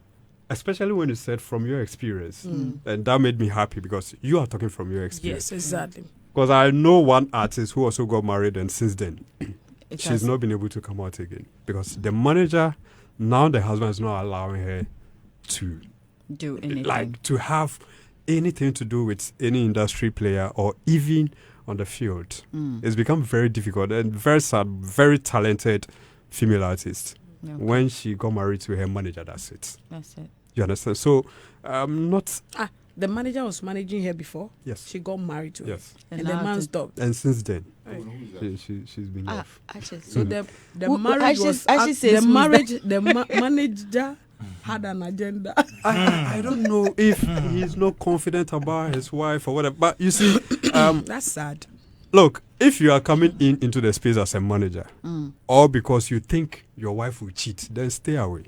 especially when you said from your experience, and that made me happy because you are talking from your experience. Yes, exactly. Because I know one artist who also got married, and since then, It she's has- not been able to come out again because the manager, now the husband is not allowing her to do anything. like to have anything to do with any industry player or even on the field. It's become very difficult and very sad, very talented female artist. Okay. When she got married to her manager, that's it. That's it. You understand? So, not The manager was managing her before. yes, She got married to her. yes, And now the man the- stopped. and since then, Who's she's been off. Actually, So the Who- marriage Ashley- was Ashley says the who's marriage the manager had an agenda. I don't know if he's not confident about his wife or whatever. But you see, That's sad. look, if you are coming into the space as a manager, or because you think your wife will cheat, then stay away.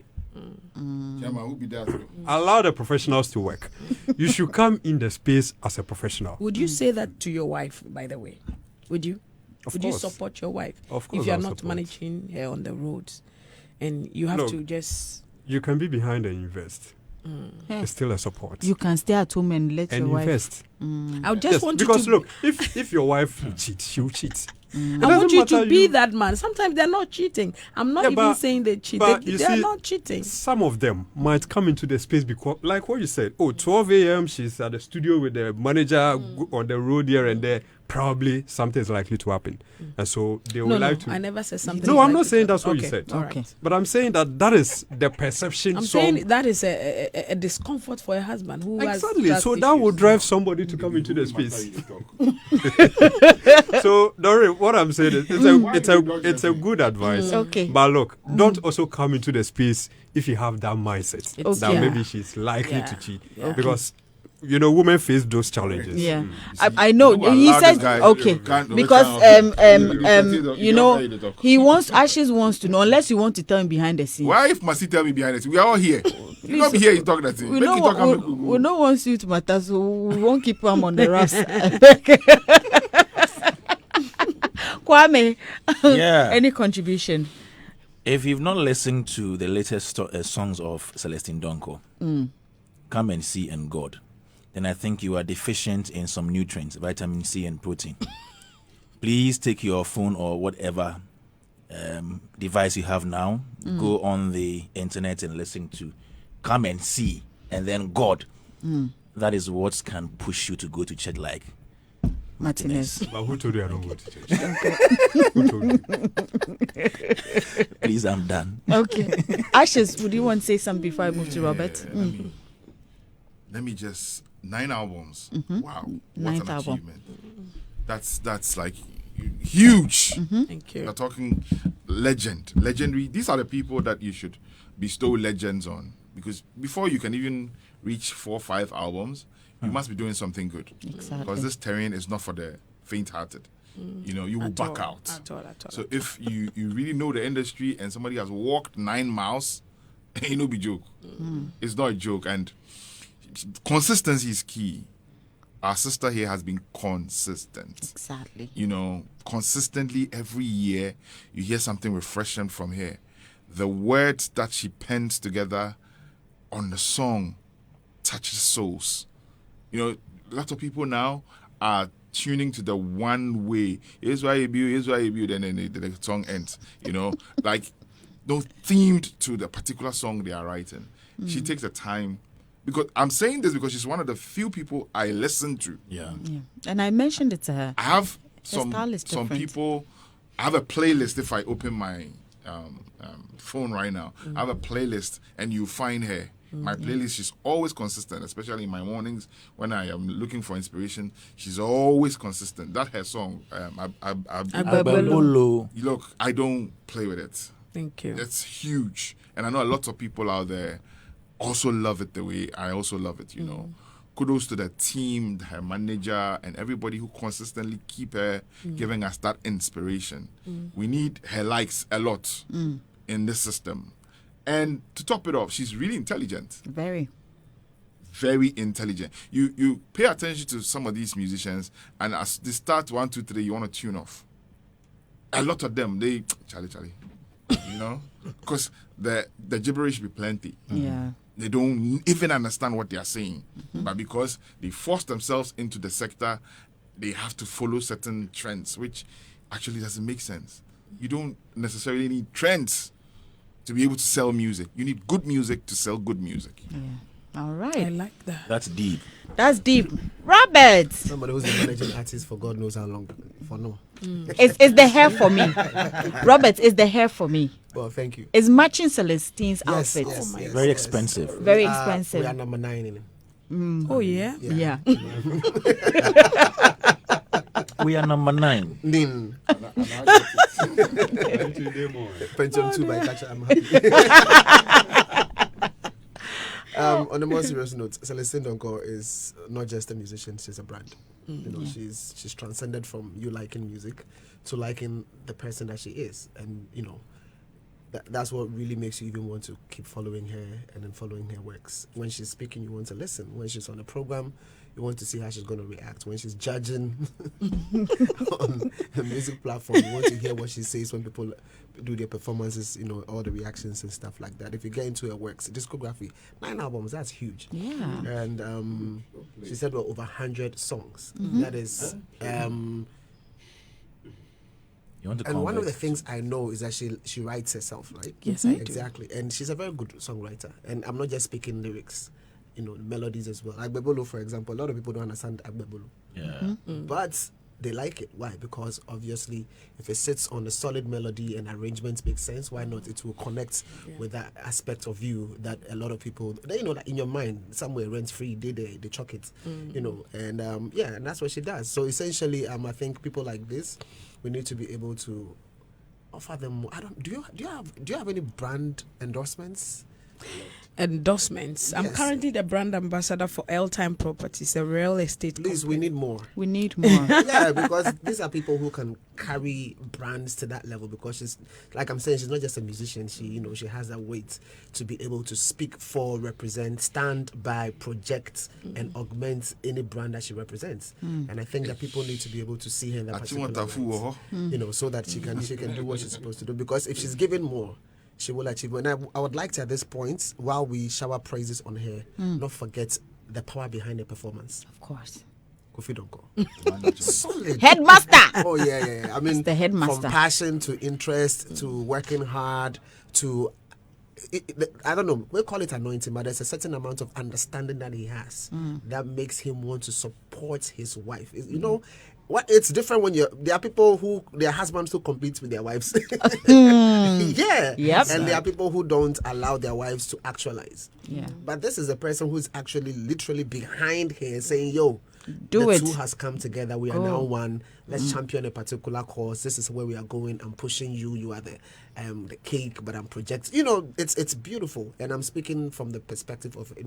Chairman, who be that? Allow the professionals to work. You should come in the space as a professional. Would you say that to your wife, by the way? Would you? Of Would course. you support your wife Of course if you are I'll not support. managing her on the roads, and you have Look, to just You can be behind and invest. Yeah. It's still a support. you can stay at home and let and your wife. invest. I just Yes, want you because to look, if your wife will cheat, she'll cheat. It I want doesn't you to matter be that man. Sometimes they're not cheating. I'm not Yeah, even but- saying they cheat. but They you are see, not cheating. Some of them might come into the space because, like what you said, 12 a.m. she's at the studio with the manager on the road here and there. Probably something is likely to happen, and so they would No, like to. I never said something. No, I'm like not that. saying that's what you Okay, said. all Okay. right. But I'm saying that is the perception. I'm some- saying that is a discomfort for a husband who exactly. has So trust that will issues. drive somebody to come into the space. So, Doreen, what I'm saying is, it's a good advice. Okay. But look, don't also come into the space if you have that mindset It's- that yeah. maybe she's likely to Yeah. cheat, Yeah. because women face those challenges. Yeah, I know. You He allow said this guy- okay can't- because you know can't talk. he wants Ashes wants to know unless you want to tell him behind the scenes. Why if Masi tell me behind it? We are all here. You not be here, you talk that thing. We Make know you talk and make we we go. don't want you to matter, so we won't keep him on the rafts. Kwame, Yeah. any contribution? If you've not listened to the latest songs of Celestine Donkor, Come and See and God, then I think you are deficient in some nutrients, vitamin C and protein. Please take your phone or whatever device you have now, go on the internet and listen to Come and See and then God. That is what can push you to go to church like Martinez. But who told you I don't go to church? Who told you? Please, I'm done. Okay. Ashes, would you want to say something before I move to Robert? Let me just 9 albums. Wow, what Ninth an album. achievement! That's like huge. Thank you. You're talking legendary. These are the people that you should bestow legends on, because before you can even reach 4 or 5 albums, you must be doing something good. Exactly. Because this terrain is not for the faint-hearted. You know, you will back out. At all. So if you really know the industry and somebody has walked 9 miles, it no be joke. It's not a joke, and consistency is key. Our sister here has been consistent. Exactly. You know, consistently every year you hear something refreshing from her. The words that she pens together on the song touches souls. You know, a lot of people now are tuning to the one way. Here's why you build, then the song ends. You know, like no themed to the particular song they are writing. She takes the time. Because I'm saying this because she's one of the few people I listen to. Yeah. And I mentioned it to her. I have style is some different. people. I have a playlist. If I open my phone right now, I have a playlist, and you find her. My playlist is always consistent, especially in my mornings when I am looking for inspiration. She's always consistent. That her song. Ababolo. Look, I don't play with it. Thank you. It's huge, and I know a lot of people out there also love it the way I also love it. You know, kudos to the team, her manager, and everybody who consistently keep her giving us that inspiration. We need her likes a lot in this system. And to top it off, she's really intelligent. Very. Very intelligent. You pay attention to some of these musicians, and as they start 1, 2, 3, you want to tune off. A lot of them, they Charlie, you know, because the gibberish be plenty. Yeah. They don't even understand what they are saying, but because they force themselves into the sector, they have to follow certain trends, which actually doesn't make sense. You don't necessarily need trends to be able to sell music. You need good music to sell good music. Yeah. All right. I like that. That's deep. That's deep. Robert, Somebody who's been managing artists for God knows how long. For no. it's the hair for me. Robert, it's the hair for me. Well, thank you. It's matching Celestine's Yes, outfit. yes, yes, Very yes. expensive. Very We expensive. are number 9 in it. Oh yeah. Yeah. We are number 9. Nin. Pension 2 by Kacha. I'm happy. On a more serious note, Celestine Donkor is not just a musician; she's a brand. You know, she's transcended from you liking music to liking the person that she is, and you know, that's what really makes you even want to keep following her and then following her works. When she's speaking, you want to listen. When she's on a program, you want to see how she's going to react. When she's judging on a music platform, you want to hear what she says when people do their performances, you know, all the reactions and stuff like that. If you get into her works, discography, 9 albums, that's huge. Yeah. And she said, well, over 100 songs. That is... You want to and one of the convert. things I know is that she writes herself, right? Yes, I do. Exactly. And she's a very good songwriter. And I'm not just speaking lyrics, you know, melodies as well. Agbebolo, for example, a lot of people don't understand Agbebolo. Yeah. But they like it. Why? Because obviously, if it sits on a solid melody and arrangements make sense, why not? It will connect with that aspect of you that a lot of people, you know, like in your mind, somewhere rent free, they chuck it, you know, and and that's what she does. So essentially, I think people like this, we need to be able to offer them more. Do you have any brand endorsements? endorsements. I'm currently the brand ambassador for L-Time Properties, a real estate Please, company. we need more. We need more. Yeah, because these are people who can carry brands to that level, because she's, like I'm saying, she's not just a musician. She she has that weight to be able to speak for, represent, stand by, project and augment any brand that she represents. And I think that people need to be able to see her in that particular light, so that she can do what she's supposed to do, because if she's given more, she will achieve. And I would like to, at this point, while we shower praises on her, not forget the power behind her performance. Of course. Kofi Donkor. Solid. Headmaster. Oh, yeah. I mean, the headmaster. From passion to interest to working hard to, I don't know, we'll call it anointing, but there's a certain amount of understanding that he has that makes him want to support his wife. It's different when there are people who, their husbands who compete with their wives. Yeah. Yep. And there are people who don't allow their wives to actualize. Yeah. But this is a person who's actually literally behind her saying, yo, Do the it. two has come together. We are Go. now one. Let's champion a particular cause. This is where we are going. I'm pushing you. You are the cake, but I'm projecting. It's beautiful. And I'm speaking from the perspective of a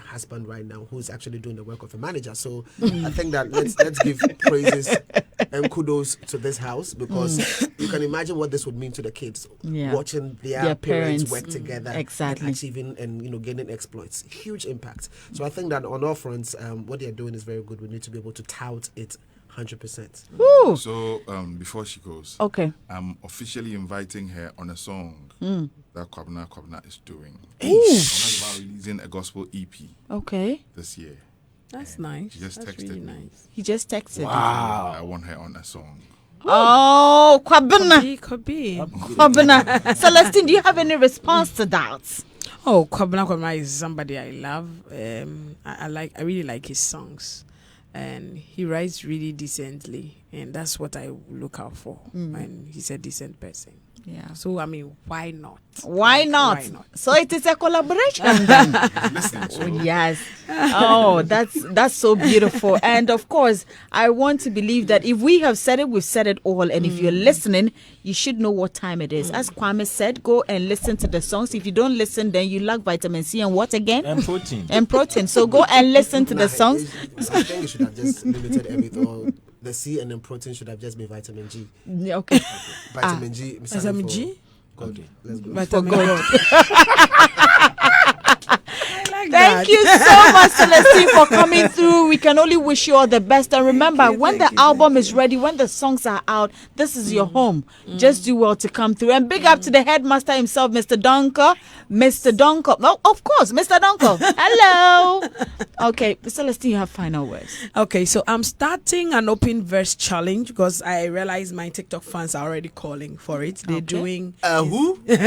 husband right now who's actually doing the work of a manager. So I think that let's give praises and kudos to this house, because you can imagine what this would mean to the kids watching their parents work together, exactly, and achieving and gaining exploits. Huge impact. So I think that on all fronts, what they're doing is very good. We need to be able to tout it 100%. Woo. So before she goes, Okay, I'm officially inviting her on a song that Kwabena is doing. Ooh. About releasing a gospel EP Okay. this year. That's nice. She just That's texted really me. nice. He just texted. Wow. I want her on a song. Oh, Kwabena. Could be. Kwabena. Celestine, do you have any response to that? Oh, Kwabena is somebody I love. I really like his songs, and he writes really decently, and that's what I look out for. And he's a decent person. Yeah. So I mean, why not? Why not? Why not? So it is a collaboration then. Listening to Oh, yes. Oh, that's so beautiful. And of course, I want to believe that if we have said it, we've said it all. And if you're listening, you should know what time it is. As Kwame said, go and listen to the songs. If you don't listen, then you lack vitamin C and what again? And protein. And protein. So go and listen to the songs. I think you should have just limited everything. The C and then protein should have just been vitamin G. Okay. Vitamin G. Vitamin G? God. Let's go. Vitamin God. I like Thank that. you so much, Celestine, for coming through. We can only wish you all the best. And remember, when the album is ready, when the songs are out, this is your home. Just do well to come through. And big up to the headmaster himself, Mr. Donkor. Mr. Donkor. Oh, of course, Mr. Donkor. Hello. Okay, Celestine, you have final words. Okay, so I'm starting an open verse challenge because I realize my TikTok fans are already calling for it. They're doing Who? they're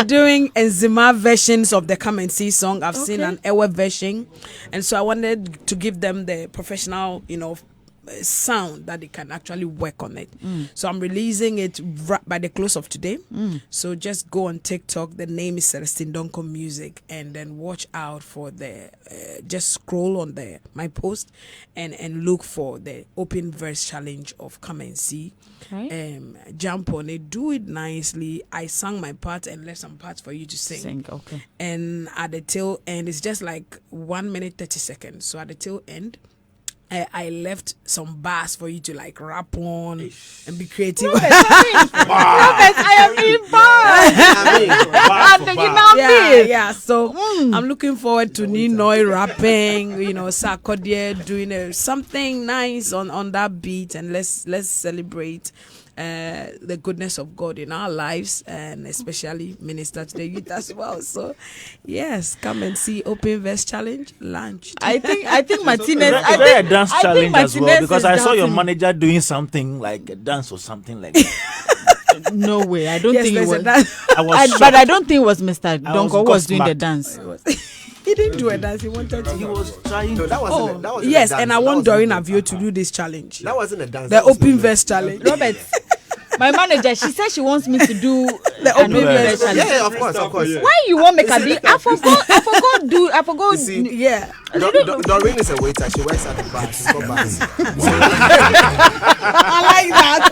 doing Enzima versions of the Come and See song. I've seen an Ewe version, and so I wanted to give them the professional, sound that they can actually work on it. So I'm releasing it by the close of today. So just go on TikTok. The name is Celestine Donkor Music, and then watch out for the just scroll on my post and look for the open verse challenge of Come and See. Jump on it, do it nicely. I sang my part and left some parts for you to sing. Okay. And at the tail end, it's just like 1 minute 30 seconds. So at the tail end, I left some bars for you to like rap on and be creative. Robert, I am being Yeah. So I'm looking forward to Ninoy rapping, Sarkodie doing something nice on that beat, and let's celebrate the goodness of God in our lives, and especially minister to the youth as well. So yes, come and see Open Verse Challenge lunch. I think Martinez. Is there a dance challenge as well? Martinez Because is I saw your dancing. manager doing something like a dance or something like that. No way. I don't Yes, think it there's a was. dance. I was shocked. But I don't think it was Mr. Donkor who was doing the gobsmacked. dance. He didn't do a dance. He wanted to. He was trying. No, that wasn't. That wasn't Yes, a dance. and I That want wasn't Doreen a Avio to do this challenge. That wasn't a dance. The That was Open movement. Verse Challenge. Robert, my manager, she said she wants me to do The an open verse. challenge. Of course. Why you want me to do? I forgot. You see, Yeah. Doreen is a waiter. She works at the bar. She's got bars. I like that.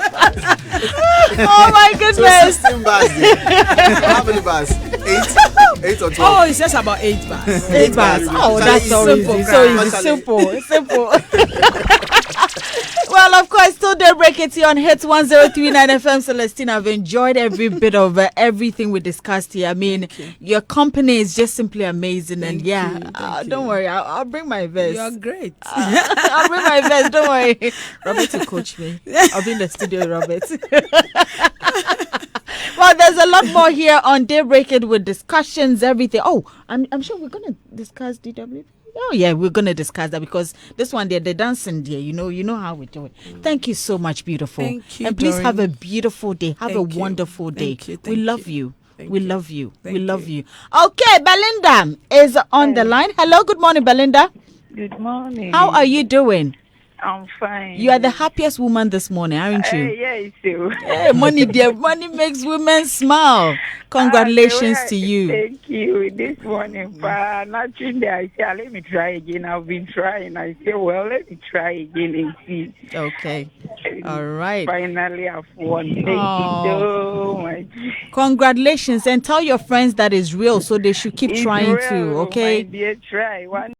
Oh my So goodness. 16 bars there. How many bars? 8 or 12? Oh, it's just about 8 bars. 8 bars. Oh, that's so Simple, easy. So guys. easy. Simple. Well, of course, still Daybreak it here on Hitz 1039 FM. Celestine, I've enjoyed every bit of everything we discussed here. I mean, your company is just simply amazing. Thank and yeah, you, thank don't you. worry, I'll bring my vest. You're great. I'll bring my vest. Don't worry. Robert will coach me. I'll be in the studio, Robert. Well, there's a lot more here on Daybreak It with discussions, everything. Oh, I'm sure we're gonna discuss DWP. Oh yeah, we're gonna discuss that because this one they're dancing there. You know how we do it. Thank you so much, beautiful. Thank you, and please have a Doreen. beautiful day. Have Thank a you. wonderful day. Thank you, We thank love you. you. Thank We you. love you. We Thank love you. you. Okay, Belinda is on the line. Hello, good morning, Belinda. Good morning. How are you doing? I'm fine. You are the happiest woman this morning, aren't you? Yes, you. Hey, money, dear. Money makes women smile. Congratulations to you. Thank you. This morning, nothing there. I said, let me try again. I've been trying. I said, well, let me try again and see. Okay. All right. Finally, I've won. Thank Aw. you so much. Congratulations. And tell your friends that is real so they should keep It's trying real, to, okay? My dear, try. One